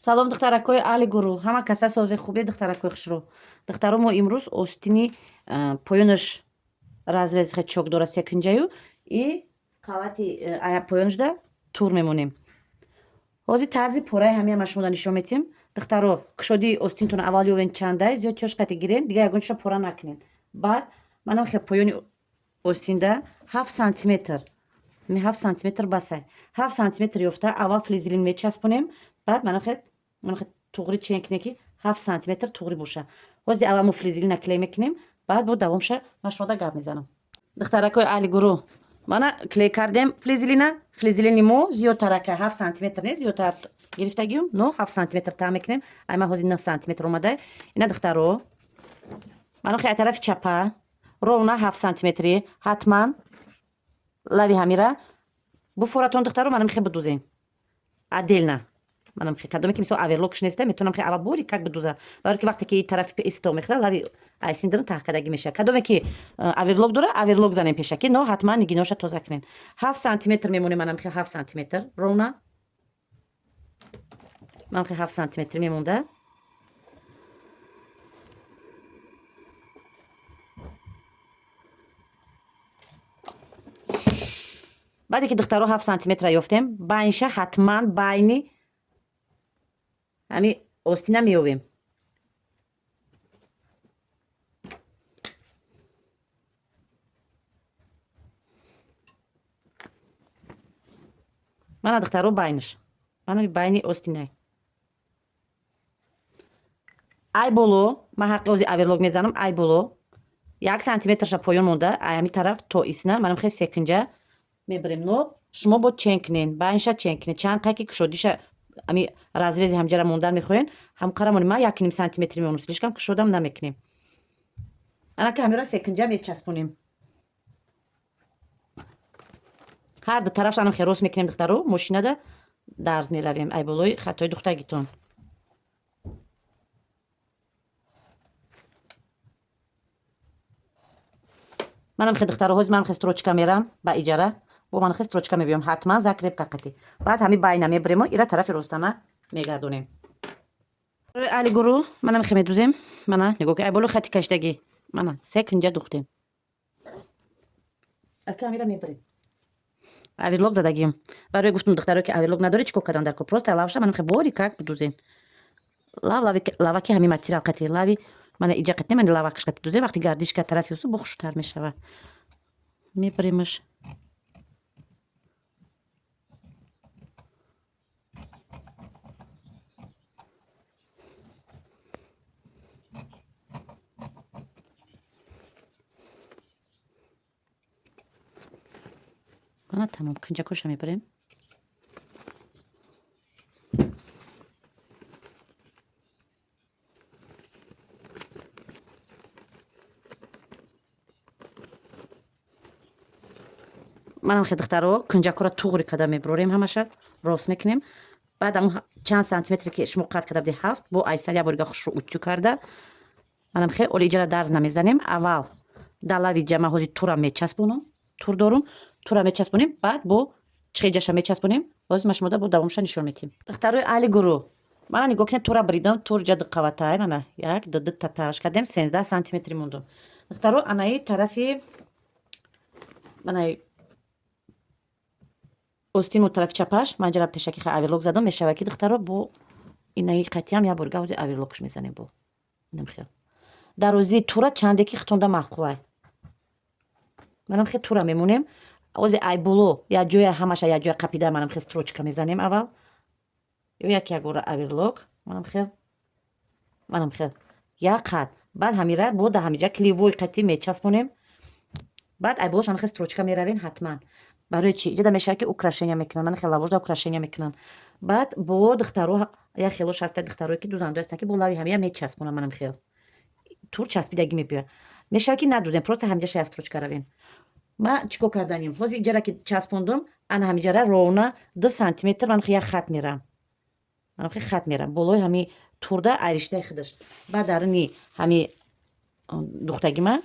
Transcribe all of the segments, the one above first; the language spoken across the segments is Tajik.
Салом духтаракҳои аҳли гурӯҳ, ҳама каса сози хубе духтаракҳои хушрӯ. Духтаро мо имрӯз остини поёнаш разрез хе чокдора секинҷаю и қавати поёнашда тур мемонем. Ҳозир тарзи пораи ҳамия ма шумода нишон метим. Духтаро кушодии остинтона аввал ёвен чандай зиёд чошқати гирен, дигар ягончаша пора накунен. Баъд манам хе поёни остинда 7 сантиметр 7 сантиметр басай 7 сантиметр ёфта аввал флизелин мечаспонем. Баъд манам хе туғри чен кинем ки 7 сантиметр туғри боша. Ҳозир аввал мо флизелина клей мекунем, баъд бо давомша ма шумода гап мезанам. Духтаракҳои аҳли гурӯҳ, мана клей кардем флизелини мо зиёдтарака 7 сантиметр нест, зиёдтар гирифтагиём, но 7 сантиметр та мекунем. Ай ман ҳозир 9 сантиметр омадай. Ина духтаро манам хе ай тарафи чапа ровна 7 сантиметри ҳатман лави ҳамира буфоратон духтаро манам хе бидузем отдельно. Манам хе кадоме ки мисол аверлокш неста метавонам хе аввал бори как бидуза, барои ки вақте ки тарафи исто мехӯра лави айсиндирн таҳкадагӣ мешавад. Кадоме ки аверлок дора аверлок занем пешаки, но ҳатман нигиноша тоза кунен. 7 сантиметр мемонем. Манам хе 7 сантиметр ровна, манам хе 7 сантиметр мемонда. баъде ки духтаро 7 сантиметра ёфтем, байнша ҳатман байни ҳами остина меёвем. мана духтаро байнаш манами байни остинай ай боло ман ҳаққи ҳозир аверлок мезанам. Ай боло 1 сантиметрша поён монда, ай ҳами тараф то исна манам хе секинҷа мебарем. Но шумо бо чен кунен, байнша чен кунен. Чанд қайки кушодиша ами разрези ҳамҷара мондан мехоҳен ҳамқара монем. Ман 1 сантиметр мемонам, слишкам кушодам намекунем. анака ҳамира секинҷа мечаспонем. ҳар ду тарафш анам хе рост мекунем. духтаро мошинада дарз меравем. Ай болои хатои духтагитон. манам хе духтаро ҳозир манам хе строчка мерам ба иҷара, бо манам хе строчка мебиём ҳатман закрепка қати. баъд ҳами байна мебаремо, ира тарафи ростана мегардонем. аҳли гурӯҳ манам хе медузем. мана нигоҳ ки ай болои хати кашидагӣ мана секинҷа духтем. ака ҳамира мебарем. аверлок задагиём. барои гуфтум духтаро ки аверлок надори чӣ кор кардан дар ко. Просто лавша манам хе бори как бидузен. лаваки ҳами материал қати лави мана иҷа қати немани лавакаш қати дузем. вақти гардишка тарафи осу бохушутар мешавад. мебаремаш. мана тамом кинҷакоша мебарем. манам хе духтаро кинҷакора туғри када мебарорем, ҳамаша рост мекунем. баъд ам чанд сантиметре ки шумо қат карда будед 7 бо айсар як борига хушро утю карда манам хе оли иҷара дарз намезанем. аввал дар лави ҷама ҳозир турам мечаспонам, тур дорум, турам мечаспонем, баъд бо чиқиҷаша мечаспонем. ҳозир ма шумода бо давомша нишон метим. духтарои аҳли гурӯҳ, мана нигоҳ кунед тура бридам, тур ҷади қаватай мана як ду таташ кардем 13 сантиметри мондум. духтаро анаи тарафи манаи остину тарафи чапаш ман ҷара пешаки хе аверлок задам мешавад ки духтаро бо инаи қатиам як борига ҳозир аверлокш мезанем. бо намхел дарозии тура чанде ки хитонда маъқулай. манам хе тура мемонем. ҳозир ай боло як ҷоя ҳамаша як ҷоя қапида манам хе строчка мезанем аввал ё як бора аверлок манам хел як қат. баъд ҳамира бо да ҳамиҷа кливои қати мечаспонем. баъд ай болош анам хе строчка меравен ҳатман. барои чӣ? иҷада мешавад ки украшения мекунан. мана хе лавожда украшения мекунан. баъд бо духтаро як хелош ҳаста духтарое ки дузанду ҳастанд ки бо лави ҳамия мечаспонан. манам хел тур часпидагӣ мебиёяд. мешавад ки надузем, просто ҳамиҷаша як строчка равен. ма чӣ кор карданем? ҳозир иҷара ки часпондум ана ҳамиҷара ровна 2 сантиметр манам хе як хат мерам. манам хе хат мерам болои ҳами турда айриштаи худаш. баъд дарини ҳами духтагима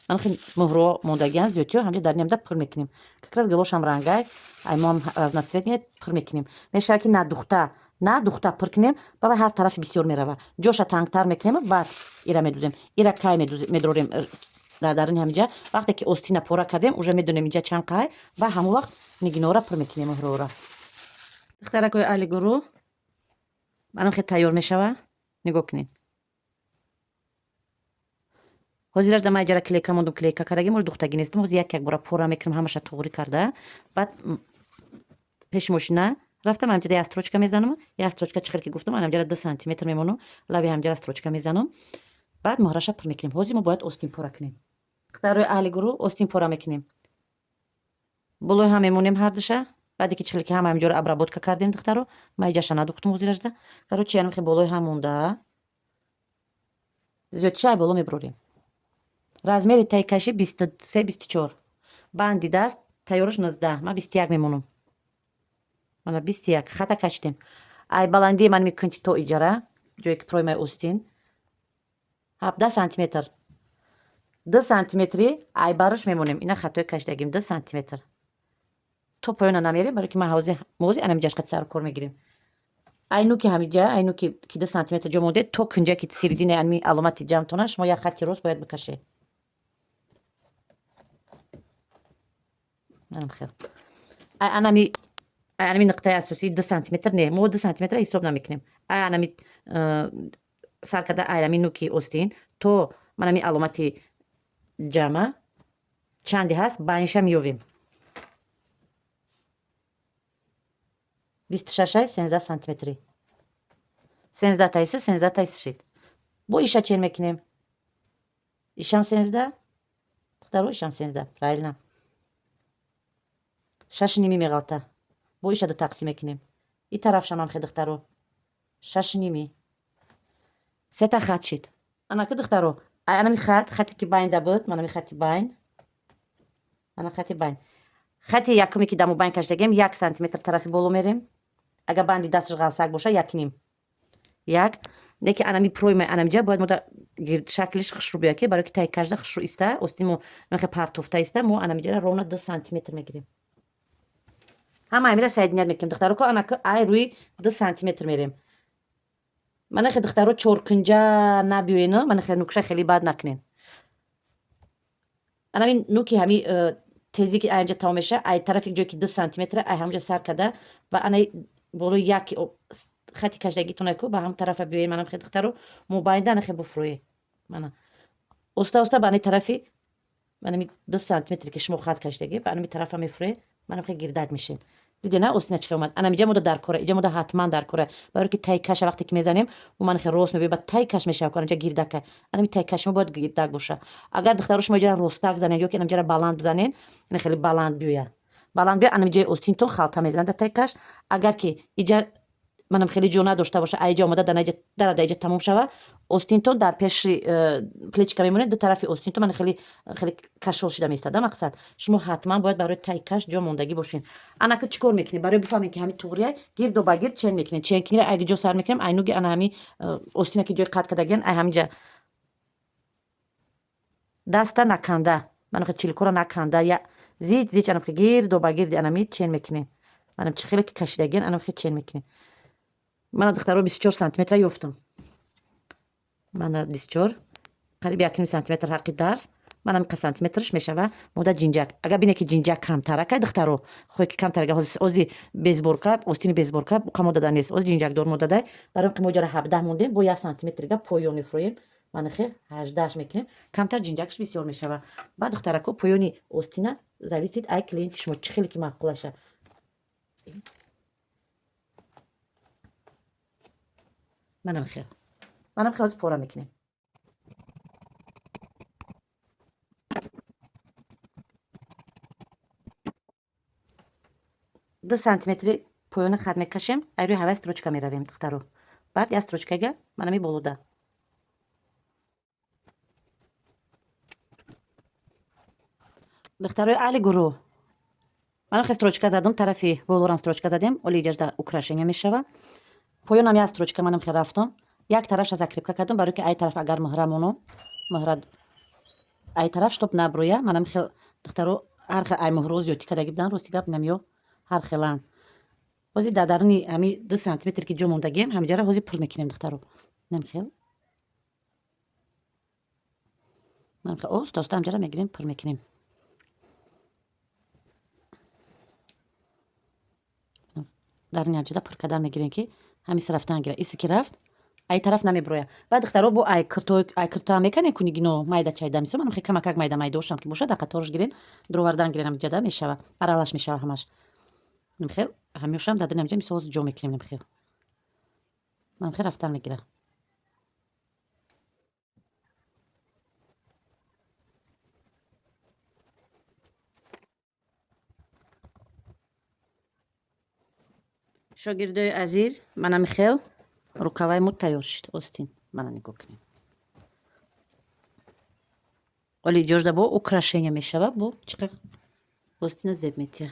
манам хе муҳро мондагиан зиёдтиё ҳамҷа дарини ҳамда пур мекунем. как раз галошам рангай ай мо ҳам разноцветния пур мекунем. мешавад ки на духта на духта пур кунем ба ҳар тарафи бисёр мерава ҷоша тангтар мекунем баъд ира медузем ира кай медорем дар даруни ҳамиҷа вақте ки остина пора кардем уже медонем инҷа чанд кай ва ҳамон вақт нигинора пур мекунем оҳрора духтаракҳои аҳли гурӯҳ манам хел тайёр мешава нигоҳ кунед ҳозираш да ман иҷара клейка мондум клейка кардаги моли духтагӣ нестам ҳозир як бора пора мекунам ҳамаша тоғрӣ карда баъд пеши мошина рафтам ҳамҷада як строчка мезанам як строчка чӣ хел ки гуфтам ҳамҷара 2 сантиметр мемонам лави ҳамҷара строчка мезанам баъд моҳраша пур мекунем ҳозир мо бояд остин пора кунем духтарои аҳли гурӯҳ остин пора мекунем болои ҳам мемонем ҳардуша баъде ки чӣ хел ки ҳама ҳамҷора обработка кардем духтаро ман иҷаша надухтам ҳозиражда короче янм хел болои ҳам монда зиёдтиша ай боло мебурорем размери таи каши 23-24 банди даст тайёраш 19 ман 21 мемонам мана 21 хата кашидем ай баландии ман мекунчи то иҷара ҷое ки проймаи остин 17 сантиметр 2 сантиметри ай бараш мемонем ина хатои кашидагим 2 сантиметр то поёна намерем барои ки ман ҳозир анамиҷашқа сару кор мегирем айнуки ҳамиҷа айнуки ки 2 сантиметр ҷо монде то кинҷа ки середини анми аломати ҷамътона шумо як хати рост бояд бикашед хел ай анами нуқтаи асосии 2 сантиметр не мо 2 сантиметр ҳисоб намекунем ай анами сар карда ай ами нуки остин то манами аломати ҷамъа чанде ҳаст байниша меёвем 26 13 сантиметри 13 таиса 13 таиса шид бо иша чен мекунем ишам 13 духтаро ишам 13 правильно 6,5 меғалта бо иша ду тақсим мекунем и тарафшам ҳам хе духтаро 6,5 сета хат шид анаки духтаро ай анами хати ки байнда буд манами хати байн ана хати байн хати якуме ки дамо байн кашидагем 1 сантиметр тарафи боло мерем агар банди дасташ ғафсак боша 1,5 як неки анами проймаи анамиҷа бояд мода гирд шаклиш хушрӯ биёяд ки барои ки таи кашда хушрӯ иста остин мо нахе партофта иста мо анамиҷара ровна 2 сантиметр мегирем ҳама амира соединят мекунем духтаро ко анаки ай рӯи 2 сантиметр мерем манахе духтаро чоркунҷа набиёено манахе нукша хеле бад накунен анами нуки ҳами тези ки айҷа тамом меша ай тарафи ҷое ки 2 сантиметр ай ҳамҷа сар карда ва анаи болои як хати кашдагитона ку ба ҳам тарафа биёем манам хе духтаро мо байнда анахе буфурӯе мана оста оста ба ани тарафи манами 2 сантиметре ки шумо хат кашидаги ба анами тарафа мефурӯе манам хе гирдак мешед дидена остина чӣ омад анамиҷа мода дар кора иҷа мода ҳатман дар кора барои ки таи каша вақте ки мезанем мо манахе рост мебиём ба таи каш мешава ку анамиҷа гирдака анами таи каши мо бояд гирдак боша агар духтаро шумо иҷара ростак занед ё ки анамиҷара баланд занед ина хеле баланд биёяд баланд биёяд анамиҷаи остинтон халта мезанад дар таи каш агар ки иҷа манам хеле ҷо надошта боша айҷа омада дарада иҷа тамом шава остинтон дар пеши плечика мемонед ду тарафи остинтон ман хеле кашол шида меистада мақсад шумо ҳатман бояд барои таи каш ҷо мондагӣ бошин анаки чӣ кор мекунем барои бифаҳмем ки ҳами туғрия гирду ба гирд чен мекунем чен кунира айги ҷо сар мекунем айнуги ана ҳами остина ки ҷои қат кардагиан ай ҳамиҷа даста наканда манахе чилкора наканда зич анахе гирду ба гирди анами чен мекунем манам чӣ хеле ки кашидагиан анахе чен мекунем мана духтаро 24 сантиметра ёфтам мана 24 қариб 1 сантиметр ҳаққи дарс манам қа сантиметрш мешава мода ҷинҷак агар бине ки ҷинҷак камтаракай духтаро хоҳе ки камтарага ози безборка остини безборка қамо дада нест ози ҷинҷакдор мо дадай барои қимо ҷара 17 мондем бо 1 сантиметрига поён мефурӯем манахе 18 мекунем камтар ҷинҷакш бисёр мешава баъд духтарако поёни остина зависит ай клиенти шумо чӣ хеле ки маъқулаша манам хел ҳозир пора мекунем ду сантиметри поёни хат мекашем ай рӯи ҳавай строчка меравем духтаро баъд як строчкага манами болода духтарои аҳли гурӯҳ манам хе строчка задам тарафи болорам строчка задем оли иҷажда украшения мешава поёнам як строчка манам хе рафтам як тарафша закрепка кардам барои ки ай тараф агар муҳра моно муҳра ай тараф штоп наброя манам хел духтаро ҳар хел ай муҳро зиёдтӣ кардаги будан рости гап намё ҳар хеланд ҳозир дар даруни ҳами 2 сантиметр ки ҷо мондагием ҳамиҷаро ҳозир пур мекунем духтаро. Намхел оста оста ҳамиҷаро мегирем, пур мекунем. даруни ҳамҷода пур кардан мегирем ки ҳамиса рафтан гира. Исе ки рафт ай тараф намебироя. Баъд духтаро бо ай киртоам мекунем кунигино майда чайда мисол манам хе камакак майдошам ки бошад дақа торш гирен дровардан гирен ҳамиҷада мешава аралаш мешава ҳамаш. Намхел ҳамёшам дар даруни ҳамиҷа мисол ҳозир ҷо мекунем. Намхел манамхел рафтан мегира. шогирдои азиз, манамхел рукаваи мо тайёр шуд. Остин мана нигоҳ кунем. оли иҷоза бо украшения мешава бо чиқар остина зеб метия.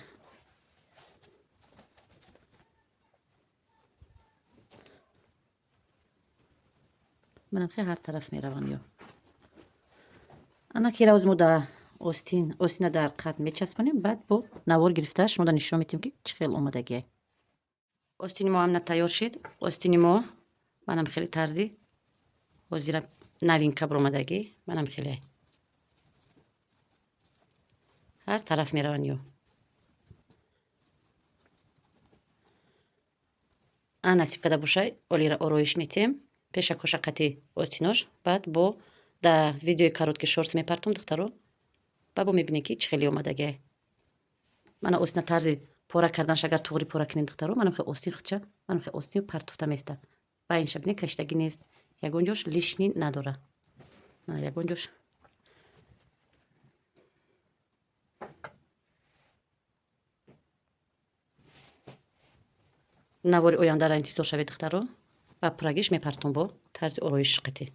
манамхел ҳар тараф мераванд ё ана ки равз мо да остина дар қад мечаспонем. Баъд бо навор гирифташ мо да нишон медиҳем ки чӣ хел омодагие. остини мо ҳамна тайёр шуд. остини мо манам хеле тарзи ҳозира новинка баромадагӣ. манам хеле ҳар тараф мераванд ё ан насиб карда бошад олира ороиш метиҳем пеша кошақати остинош. баъд бо да видеои коротки шортс мепартом духтаро. баъд бо мебинем ки чӣ хеле омадагие. мана остина тарзи пора карданаш агар туғри пора кунем духтаро манам хе остин худша манам хе остин партофта места. ба инша бинем каштагӣ нест. ягон ҷош лишни надора. ягон ҷош навори ояндаро интизор шавед духтаро. ба пурагиш мепартом бо тарзи ороиш қитӣ.